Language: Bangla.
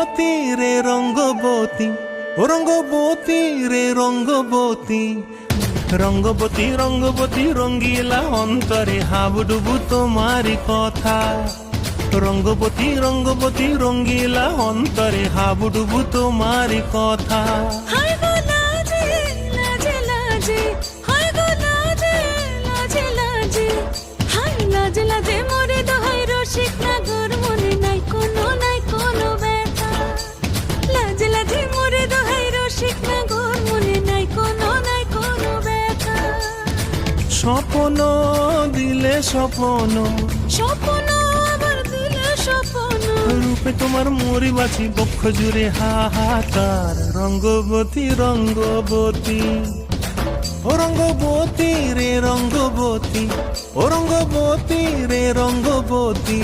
রঙ্গবতী রে রঙ্গবতী, ও রঙ্গবতী রে রঙ্গবতী, রঙ্গবতী রঙ্গবতী রঙ্গিলা অন্তরে হাবুডুবু তোমারি কথা। রঙ্গবতী রঙ্গবতী রঙ্গিলা অন্তরে হাবুডুবু তোমারি কথা। হায় গো লাজে লাজে লাজে, হায় গো লাজে লাজে লাজে, হায় লাজে লাজে মোরে দোহাই রসিক নাগর, মনে নাই কোনো ব্যথা। লাজে লাজে মোরে দোহাই রসিক নাগর, মনে নাই কোনো ব্যথা। স্বপ্ন দিলে স্বপ্ন, স্বপ্ন আবার দিলে স্বপ্ন, রূপে তোমার মরি বাঁচি বক্ষ জুড়ে হাহাকার। রঙ্গবতী রঙ্গবতী, ও রঙ্গবতী রে রঙ্গবতী, ও রঙ্গবতী রে রঙ্গবতী।